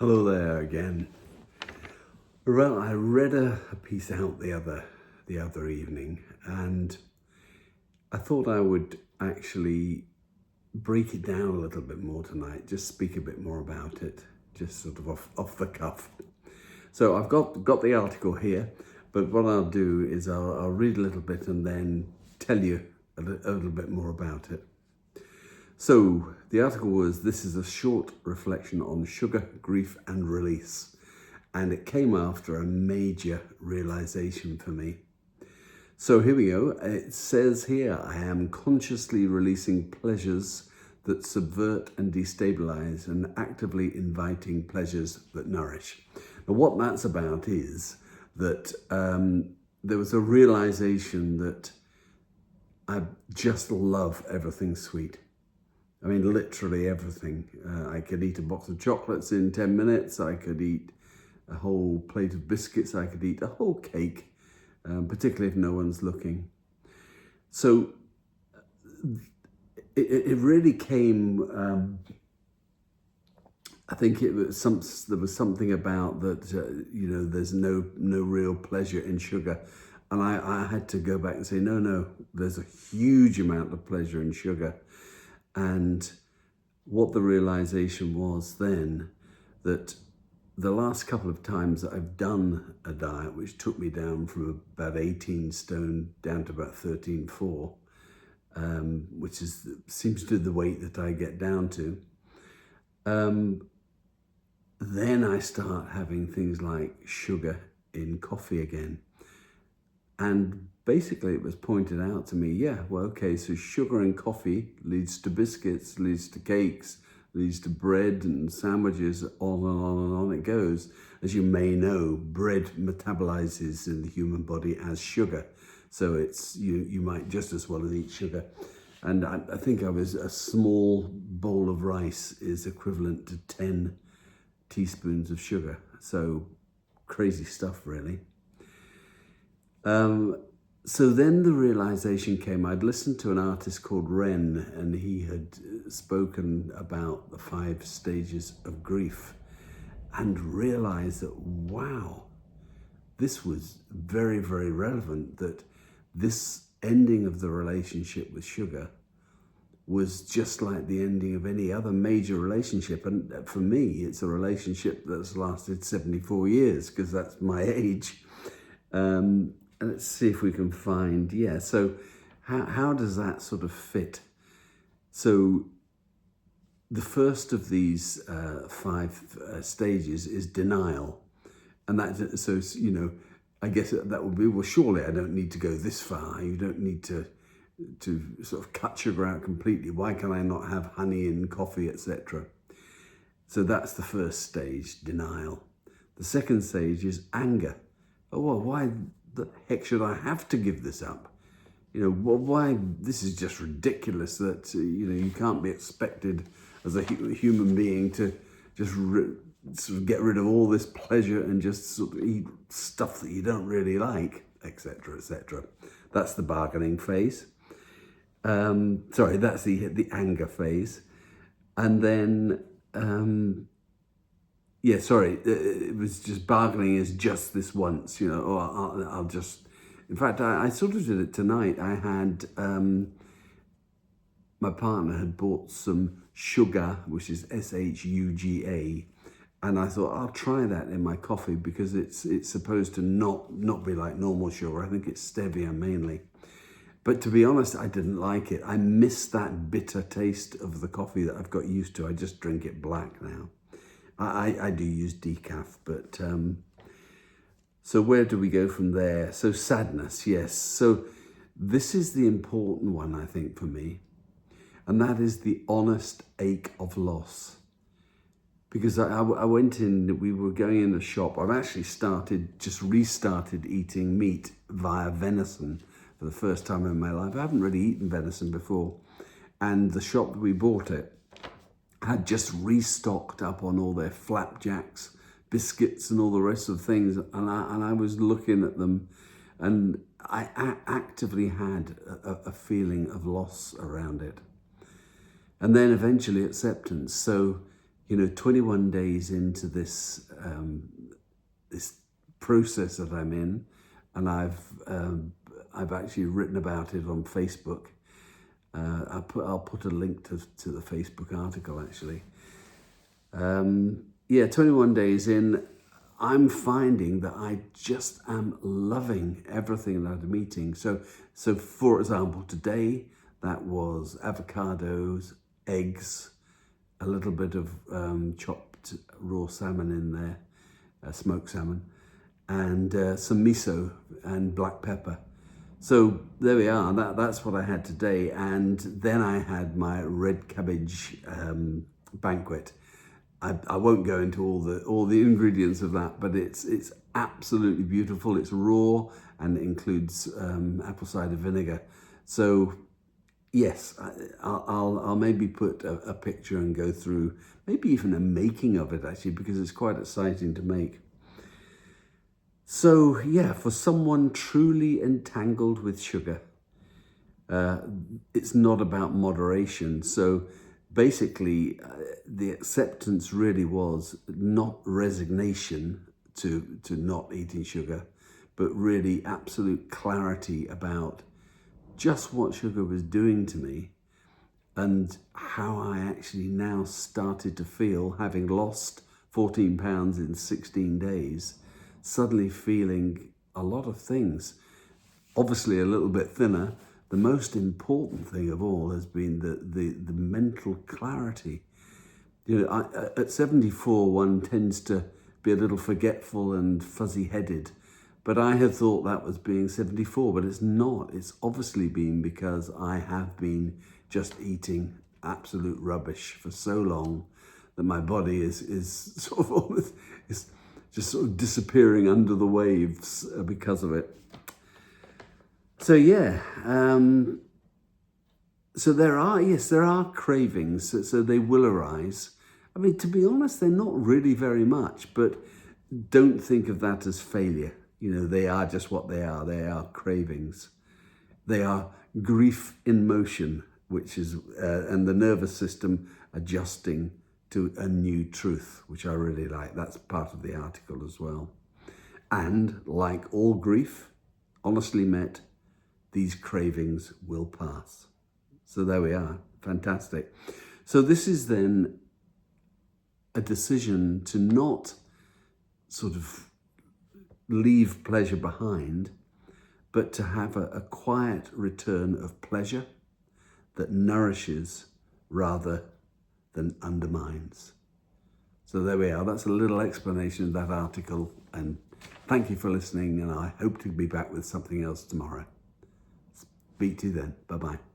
Hello there again. Well, I read a piece out the other evening, and I thought I would actually break it down a little bit more tonight, just speak a bit more about it, just sort of off the cuff. So I've got the article here, but what I'll do is I'll read a little bit and then tell you a little bit more about it. So the article was, this is a short reflection on sugar, grief and release. And it came after a major realization for me. So here we go. It says here, I am consciously releasing pleasures that subvert and destabilize and actively inviting pleasures that nourish. Now what that's about is that there was a realization that I just love everything sweet. I mean, literally everything. I could eat a box of chocolates in 10 minutes. I could eat a whole plate of biscuits. I could eat a whole cake, particularly if no one's looking. So it really came, I think there was something about that, there's no real pleasure in sugar. And I had to go back and say, no, there's a huge amount of pleasure in sugar. And what the realization was then, that the last couple of times that I've done a diet, which took me down from about 18 stone down to about 13.4, which seems to be the weight that I get down to, then I start having things like sugar in coffee again. And basically it was pointed out to me, so sugar in coffee leads to biscuits, leads to cakes, leads to bread and sandwiches, on and on and on it goes. As you may know, bread metabolizes in the human body as sugar. So it's you might just as well eat sugar. And I think a small bowl of rice is equivalent to 10 teaspoons of sugar. So crazy stuff, really. So then the realization came. I'd listened to an artist called Ren, and he had spoken about the 5 stages of grief, and realized that, wow, this was very, very relevant, that this ending of the relationship with sugar was just like the ending of any other major relationship. And for me, it's a relationship that's lasted 74 years, because that's my age. Let's see if we can find, so how does that sort of fit? So the first of these 5 stages is denial. And I guess that would be, well, surely I don't need to go this far. You don't need to sort of cut sugar out completely. Why can I not have honey in coffee, etc.? So that's the first stage, denial. The second stage is anger. Oh, well, why the heck should I have to give this up? Why? This is just ridiculous that, you can't be expected as a human being to just sort of get rid of all this pleasure and just sort of eat stuff that you don't really like, etc., etc. That's the bargaining phase. That's the anger phase. And then, it was just bargaining is just this once, I'll just, in fact, I sort of did it tonight. I had, my partner had bought some sugar, which is SHUGA, and I thought I'll try that in my coffee because it's supposed to not be like normal sugar. I think it's stevia mainly. But to be honest, I didn't like it. I miss that bitter taste of the coffee that I've got used to. I just drink it black now. I do use decaf, but so where do we go from there? So sadness, yes. So this is the important one, I think, for me, and that is the honest ache of loss. Because I went in, we were going in the shop. I've actually restarted eating meat via venison for the first time in my life. I haven't really eaten venison before, and the shop that we bought it had just restocked up on all their flapjacks, biscuits and all the rest of things. And I was looking at them, and I actively had a feeling of loss around it. And then eventually acceptance. So, 21 days into this this process that I'm in, and I've actually written about it on Facebook. I'll put a link to the Facebook article actually. 21 days in, I'm finding that I just am loving everything that I'm eating. So for example, today that was avocados, eggs, a little bit of chopped raw salmon in there, smoked salmon, and some miso and black pepper. So there we are, that's what I had today. And then I had my red cabbage banquet. I won't go into all the ingredients of that, but it's absolutely beautiful. It's raw and it includes apple cider vinegar. So yes, I'll maybe put a picture and go through maybe even a making of it actually, because it's quite exciting to make. So yeah, for someone truly entangled with sugar, it's not about moderation. So basically, the acceptance really was not resignation to not eating sugar, but really absolute clarity about just what sugar was doing to me and how I actually now started to feel, having lost 14 pounds in 16 days, suddenly feeling a lot of things. Obviously a little bit thinner. The most important thing of all has been the mental clarity. At 74, one tends to be a little forgetful and fuzzy-headed, but I had thought that was being 74, but it's not. It's obviously been because I have been just eating absolute rubbish for so long that my body is sort of almost is just sort of disappearing under the waves because of it. So yeah, so there are cravings, so they will arise. I mean, to be honest, they're not really very much, but don't think of that as failure. They are just what they are. They are cravings. They are grief in motion, which is, and the nervous system adjusting to a new truth, which I really like. That's part of the article as well. And like all grief, honestly met, these cravings will pass. So there we are, fantastic. So this is then a decision to not sort of leave pleasure behind, but to have a quiet return of pleasure that nourishes rather than undermines. So there we are. That's a little explanation of that article, and thank you for listening, and I hope to be back with something else tomorrow. Speak to you then. Bye-bye.